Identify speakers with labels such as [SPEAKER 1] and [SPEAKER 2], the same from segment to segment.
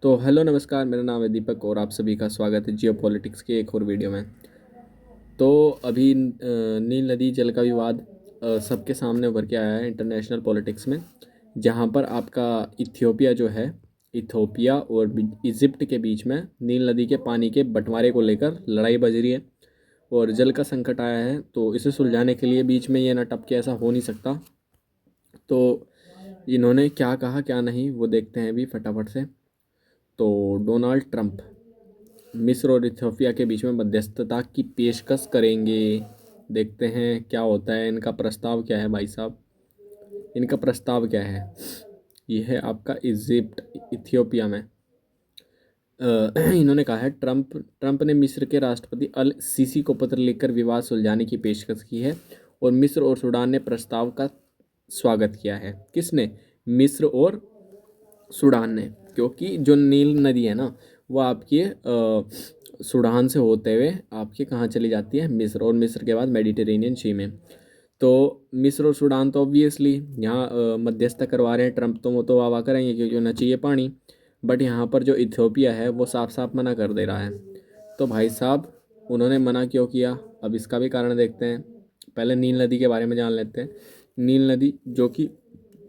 [SPEAKER 1] तो हेलो नमस्कार, मेरा नाम है दीपक और आप सभी का स्वागत है जियो पॉलिटिक्स के एक और वीडियो में। तो अभी नील नदी जल का विवाद सबके सामने उभर के आया है इंटरनेशनल पॉलिटिक्स में, जहां पर आपका इथियोपिया जो है, इथियोपिया और इजिप्ट के बीच में नील नदी के पानी के बंटवारे को लेकर लड़ाई बज रही है और जल का संकट आया है। तो इसे सुलझाने के लिए बीच में ये ना टपके, ऐसा हो नहीं सकता। तो इन्होंने क्या कहा क्या नहीं वो देखते हैं अभी फटाफट से। तो डोनाल्ड ट्रंप मिस्र और इथियोपिया के बीच में मध्यस्थता की पेशकश करेंगे। देखते हैं क्या होता है, इनका प्रस्ताव क्या है भाई साहब। इनका प्रस्ताव क्या है, यह है आपका इजिप्ट इथियोपिया में। इन्होंने कहा है, ट्रंप ने मिस्र के राष्ट्रपति अल सीसी को पत्र लिखकर विवाद सुलझाने की पेशकश की है और मिस्र और सूडान ने प्रस्ताव का स्वागत किया है। किसने? मिस्र और सूडान ने, क्योंकि जो नील नदी है ना वो आपकी सूडान से होते हुए आपके कहाँ चली जाती है? मिस्र, और मिस्र के बाद मेडिटेरेनियन सी में। तो मिस्र और सूडान तो ऑब्वियसली यहाँ मध्यस्थता करवा रहे हैं ट्रंप, तो वो तो वाह वाह करेंगे क्योंकि उन्हें चाहिए पानी। बट यहाँ पर जो इथियोपिया है वो साफ साफ मना कर दे रहा है। तो भाई साहब, उन्होंने मना क्यों किया, अब इसका भी कारण देखते हैं। पहले नील नदी के बारे में जान लेते हैं। नील नदी जो कि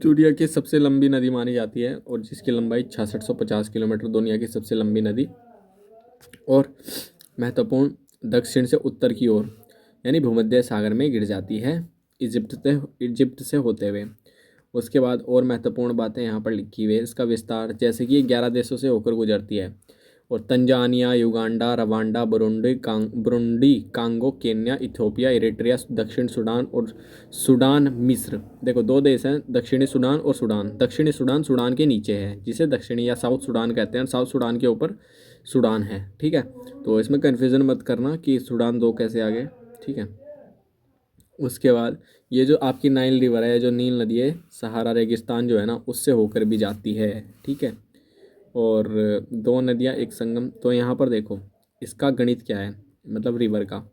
[SPEAKER 1] दुनिया की सबसे लंबी नदी मानी जाती है और जिसकी लंबाई 6650 किलोमीटर, दुनिया की सबसे लंबी नदी। और महत्वपूर्ण दक्षिण से उत्तर की ओर यानी भूमध्य सागर में गिर जाती है इजिप्ट से होते हुए। उसके बाद और महत्वपूर्ण बातें यहाँ पर लिखी हुई है, इसका विस्तार, जैसे कि ये 11 देशों से होकर गुजरती है और Tanzania, Uganda, Rwanda, Burundi, Congo, Kenya, Ethiopia, Eritrea, दक्षिण सूडान और सूडान मिस्र। देखो दो देश हैं, दक्षिणी सूडान और सूडान। दक्षिणी सूडान सूडान के नीचे है, जिसे दक्षिणी या साउथ सूडान कहते हैं। साउथ सूडान के ऊपर सूडान है, ठीक है। तो इसमें कन्फ्यूज़न मत करना कि सूडान दो कैसे आ गए, ठीक है। उसके बाद ये जो आपकी नाइल रिवर है, जो नील नदी है, सहारा रेगिस्तान जो है ना उससे होकर भी जाती है, ठीक है। और दो नदियाँ एक संगम। तो यहाँ पर देखो इसका गणित क्या है, मतलब रिवर का।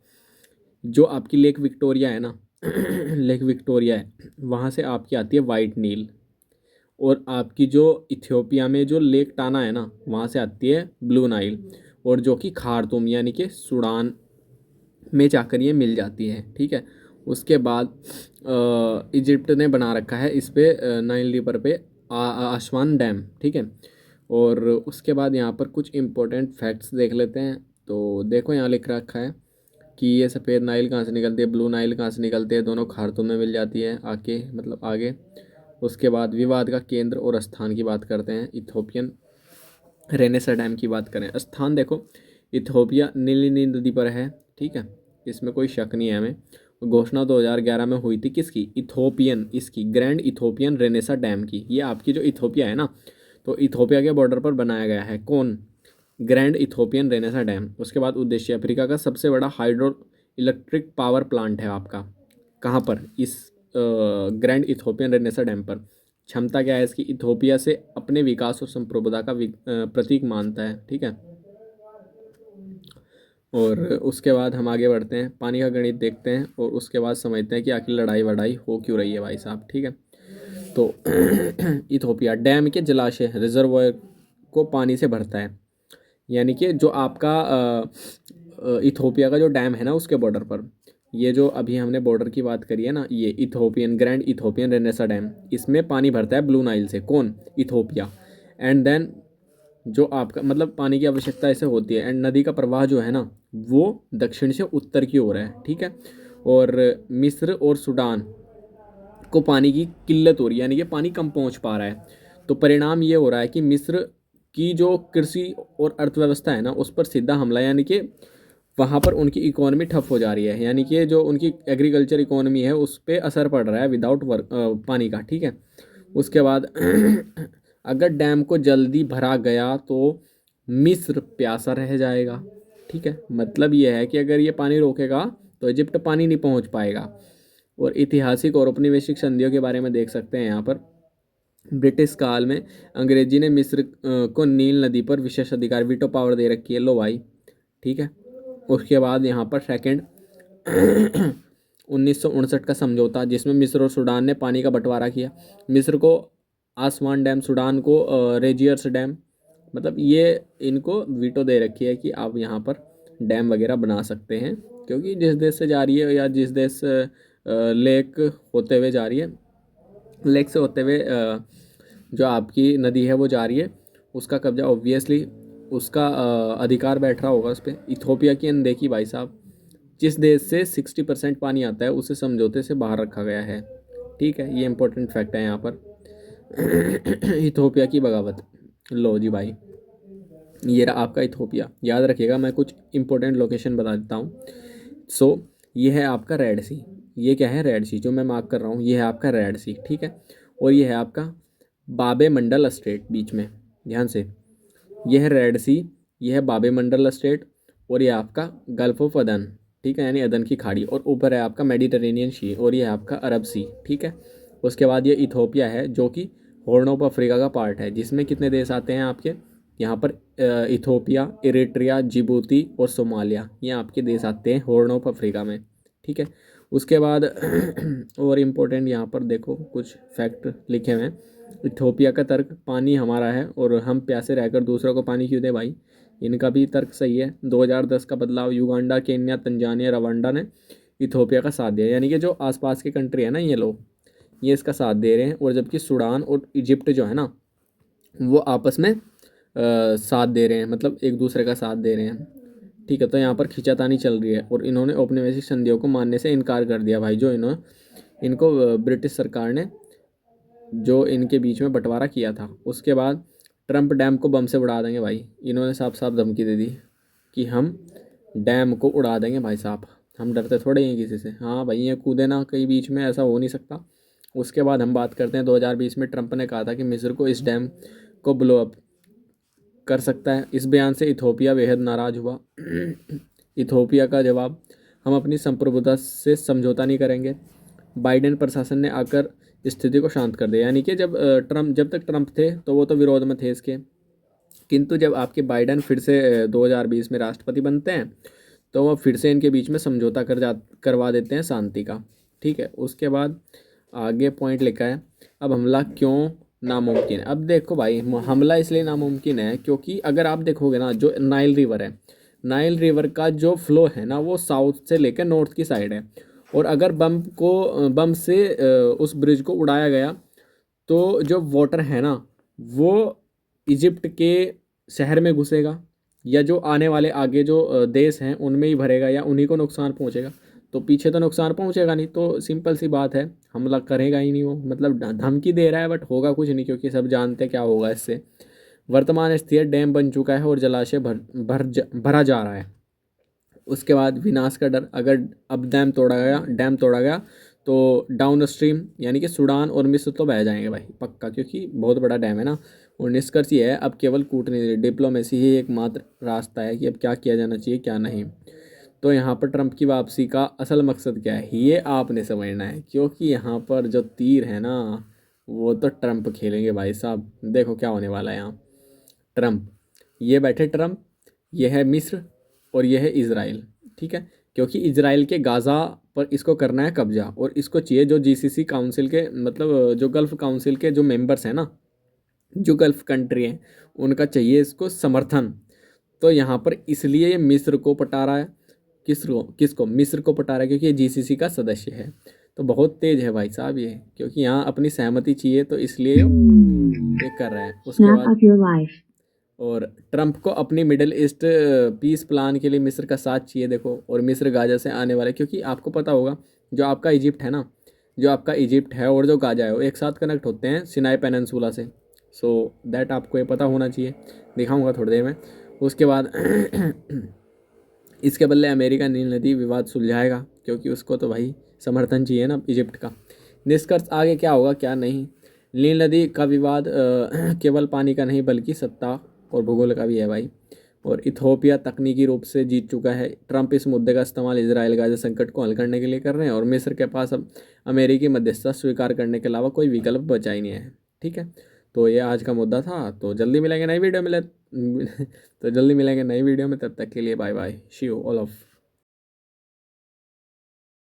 [SPEAKER 1] जो आपकी लेक विक्टोरिया है ना लेक विक्टोरिया है, वहाँ से आपकी आती है वाइट नील। और आपकी जो इथियोपिया में जो लेक टाना है ना, वहाँ से आती है ब्लू नाइल। और जो कि खार्तूम यानी कि सूडान में जाकर ये मिल जाती है, ठीक है। उसके बाद इजिप्ट ने बना रखा है इस पे नाइल रिवर पे आसवान डैम, ठीक है। और उसके बाद यहाँ पर कुछ इम्पोर्टेंट फैक्ट्स देख लेते हैं। तो देखो यहाँ लिख रखा है कि ये सफ़ेद नाइल कहाँ से निकलती है, ब्लू नाइल कहाँ से निकलती है, दोनों खार्तूम में मिल जाती है आके, मतलब आगे। उसके बाद विवाद का केंद्र और स्थान की बात करते हैं। इथोपियन रेनेसा डैम की बात करें, स्थान देखो इथियोपिया नीली नदी पर है, ठीक है। इसमें कोई शक नहीं है हमें। घोषणा 2011 में हुई थी किसकी? इथोपियन, इसकी ग्रैंड इथोपियन रेनेसा डैम की। ये आपकी जो इथियोपिया है ना, तो इथियोपिया के बॉर्डर पर बनाया गया है। कौन? Grand Ethiopian Renaissance dam. उसके बाद उद्देश्य, अफ्रीका का सबसे बड़ा हाइड्रो इलेक्ट्रिक पावर प्लांट है आपका। कहाँ पर? इस ग्रैंड इथोपियन रेनेसा डैम पर। क्षमता क्या है इसकी? इथियोपिया से अपने विकास और संप्रभुता का प्रतीक मानता है, ठीक है। और उसके बाद हम आगे बढ़ते हैं, पानी का गणित देखते हैं और उसके बाद समझते हैं कि आखिर लड़ाई वड़ाई हो क्यों रही है भाई साहब, ठीक है। तो इथियोपिया डैम के जलाशय रिजर्वोयर को पानी से भरता है, यानी कि जो आपका इथियोपिया का जो डैम है ना उसके बॉर्डर पर, ये जो अभी हमने बॉर्डर की बात करी है ना, ये Ethiopian grand Ethiopian Renaissance dam, इसमें पानी भरता है ब्लू नाइल से। कौन? इथियोपिया। एंड देन जो आपका मतलब पानी की आवश्यकता ऐसे होती है, एंड नदी का प्रवाह जो है ना वो दक्षिण से उत्तर की ओर है, ठीक है। और मिस्र और सूडान को पानी की किल्लत हो रही है, यानी कि पानी कम पहुंच पा रहा है। तो परिणाम ये हो रहा है कि मिस्र की जो कृषि और अर्थव्यवस्था है ना उस पर सीधा हमला, यानी कि वहाँ पर उनकी इकोनॉमी ठप हो जा रही है, यानी कि जो उनकी एग्रीकल्चर इकोनॉमी है उस पर असर पड़ रहा है विदाउट वर्क पानी का, ठीक है। उसके बाद अगर डैम को जल्दी भरा गया तो मिस्र प्यासा रह जाएगा, ठीक है। मतलब ये है कि अगर ये पानी रोकेगा तो इजिप्ट पानी नहीं पहुंच पाएगा। और ऐतिहासिक और औपनिवेशिक संधियों के बारे में देख सकते हैं यहाँ पर। ब्रिटिश काल में अंग्रेजी ने मिस्र को नील नदी पर विशेष अधिकार, वीटो पावर दे रखी है, लो भाई, ठीक है। उसके बाद यहाँ पर सेकंड 1959 का समझौता, जिसमें मिस्र और सूडान ने पानी का बंटवारा किया। मिस्र को आसवान डैम, सूडान को रेजियर्स डैम मतलब ये इनको वीटो दे रखी है कि आप यहाँ पर डैम वगैरह बना सकते हैं, क्योंकि जिस देश से जा रही है या जिस देश लेक होते हुए जा रही है, लेक से होते हुए जो आपकी नदी है वो जा रही है, उसका कब्जा ऑब्वियसली उसका अधिकार बैठ रहा होगा उस पर। इथोपिया की अनदेखी भाई साहब, जिस देश से 60% पानी आता है उसे समझौते से बाहर रखा गया है। ठीक है, ये इंपॉर्टेंट फैक्ट है यहाँ पर। इथोपिया की बगावत। लो जी भाई, ये रहा आपका इथोपिया। याद रखिएगा, मैं कुछ इंपॉर्टेंट लोकेशन बता देता हूँ। सो ये है आपका रेड सी, ये क्या है रेड सी जो मैं मार्क कर रहा हूँ, ये है आपका रेड सी, ठीक है। और ये है आपका बाबे मंडल स्ट्रेट बीच में, ध्यान से, ये है रेड सी, ये है बाबे मंडल स्ट्रेट, और ये आपका गल्फ ऑफ अदन, ठीक है, यानी अदन की खाड़ी, और ऊपर है आपका मेडिटेरेनियन सी, और ये है आपका अरब सी, ठीक है। उसके बाद ये इथोपिया है जो कि हॉर्न ऑफ अफ्रीका का पार्ट है, जिसमें कितने देश आते हैं आपके यहाँ पर, इथोपिया, इरिट्रिया, जिबूती और सोमालिया, ये आपके देश आते हैं हॉर्न ऑफ अफ्रीका में, ठीक है। उसके बाद और इम्पोर्टेंट यहाँ पर देखो कुछ फैक्ट लिखे हुए हैं। इथोपिया का तर्क पानी हमारा है और हम प्यासे रहकर दूसरों को पानी क्यों दें भाई, इनका भी तर्क सही है। 2010 का बदलाव, युगांडा, केन्या, तंजानिया, रवांडा ने इथोपिया का साथ दिया, यानी कि जो आसपास के कंट्री है ना ये लोग, ये इसका साथ दे रहे हैं। और जबकि सूडान और इजिप्ट जो है ना वो आपस में साथ दे रहे हैं, मतलब एक दूसरे का साथ दे रहे हैं, ठीक है। तो यहाँ पर खींचातानी चल रही है और इन्होंने औपनिवेशिक संधियों को मानने से इनकार कर दिया भाई, जो इनको ब्रिटिश सरकार ने जो इनके बीच में बंटवारा किया था। उसके बाद ट्रंप डैम को बम से उड़ा देंगे भाई, इन्होंने साफ साफ धमकी दे दी कि हम डैम को उड़ा देंगे भाई साहब, हम डरते थोड़े हैं किसी से। हाँ भाई, ये कूदे ना कहीं बीच में, ऐसा हो नहीं सकता। उसके बाद हम बात करते हैं 2020 में ट्रंप ने कहा था कि मिस्र को इस डैम को ब्लो अप कर सकता है। इस बयान से इथोपिया बेहद नाराज़ हुआ। इथोपिया का जवाब, हम अपनी संप्रभुता से समझौता नहीं करेंगे। बाइडेन प्रशासन ने आकर स्थिति को शांत कर दिया, यानी कि जब तक ट्रंप थे तो वो तो विरोध में थे इसके, किंतु जब आपके बाइडेन फिर से 2020 में राष्ट्रपति बनते हैं तो वो फिर से इनके बीच में समझौता करवा देते हैं शांति का, ठीक है। उसके बाद आगे पॉइंट लिखा है, अब हमला क्यों नामुमकिन है। अब देखो भाई, हमला इसलिए नामुमकिन है क्योंकि अगर आप देखोगे ना, जो नाइल रिवर है, नाइल रिवर का जो फ्लो है ना वो साउथ से लेकर नॉर्थ की साइड है, और अगर बम से उस ब्रिज को उड़ाया गया तो जो वाटर है ना वो इजिप्ट के शहर में घुसेगा, या जो आने वाले आगे जो देश हैं उनमें ही भरेगा, या उन्हीं को नुकसान पहुंचेगा। तो पीछे तो नुकसान पहुंचेगा नहीं, तो सिंपल सी बात है, हमला करेगा ही नहीं वो। मतलब धमकी दे रहा है बट होगा कुछ नहीं, क्योंकि सब जानते क्या होगा इससे। वर्तमान स्थिति, डैम बन चुका है और जलाशय भरा जा रहा है। उसके बाद विनाश का डर, अगर अब डैम तोड़ा गया तो डाउन स्ट्रीम यानी कि सूडान और मिस्र तो बह जाएंगे भाई पक्का, क्योंकि बहुत बड़ा डैम है ना। और निष्कर्ष ये है, अब केवल कूटनीति, डिप्लोमेसी ही एकमात्र रास्ता है कि अब क्या किया जाना चाहिए क्या नहीं। तो यहाँ पर ट्रंप की वापसी का असल मकसद क्या है ये आपने समझना है, क्योंकि यहाँ पर जो तीर है ना वो तो ट्रंप खेलेंगे भाई साहब। देखो क्या होने वाला है यहाँ। ट्रंप, ये बैठे ट्रंप, ये है मिस्र और ये है इज़राइल, ठीक है। क्योंकि इज़राइल के गाज़ा पर इसको करना है कब्जा, और इसको चाहिए जो जीसीसी काउंसिल के, मतलब जो गल्फ़ काउंसिल के जो मेंबर्स हैं ना, जो गल्फ़ कंट्री हैं, उनका चाहिए इसको समर्थन। तो यहाँ पर इसलिए ये मिस्र को पटा रहा है, किसको मिस्र को पटा रहा है, क्योंकि ये जीसीसी का सदस्य है। तो बहुत तेज है भाई साहब ये, क्योंकि यहाँ अपनी सहमति चाहिए, तो इसलिए ये कर रहा है। उसके बाद और ट्रंप को अपनी मिडिल ईस्ट पीस प्लान के लिए मिस्र का साथ चाहिए, देखो। और मिस्र गाजा से आने वाले, क्योंकि आपको पता होगा जो आपका इजिप्ट है ना, जो आपका इजिप्ट है और जो गाजा है वो एक साथ कनेक्ट होते हैं सिनाई पेनिनसुला से। सो दैट आपको ये पता होना चाहिए, दिखाऊंगा थोड़ी देर में। उसके बाद इसके बदले अमेरिका नील नदी विवाद सुलझाएगा, क्योंकि उसको तो भाई समर्थन चाहिए ना इजिप्ट का। निष्कर्ष आगे क्या होगा क्या नहीं। नील नदी का विवाद केवल पानी का नहीं बल्कि सत्ता और भूगोल का भी है भाई। और इथोपिया तकनीकी रूप से जीत चुका है। ट्रंप इस मुद्दे का इस्तेमाल इजराइल गाजा संकट को हल करने के लिए कर रहे हैं, और मिस्र के पास अब अमेरिकी मध्यस्थता स्वीकार करने के अलावा कोई विकल्प बचा ही नहीं है, ठीक है। तो ये आज का मुद्दा था। तो जल्दी मिलेंगे नई वीडियो मिले तो जल्दी मिलेंगे नई वीडियो में, तब तक के लिए bye bye, see you all of.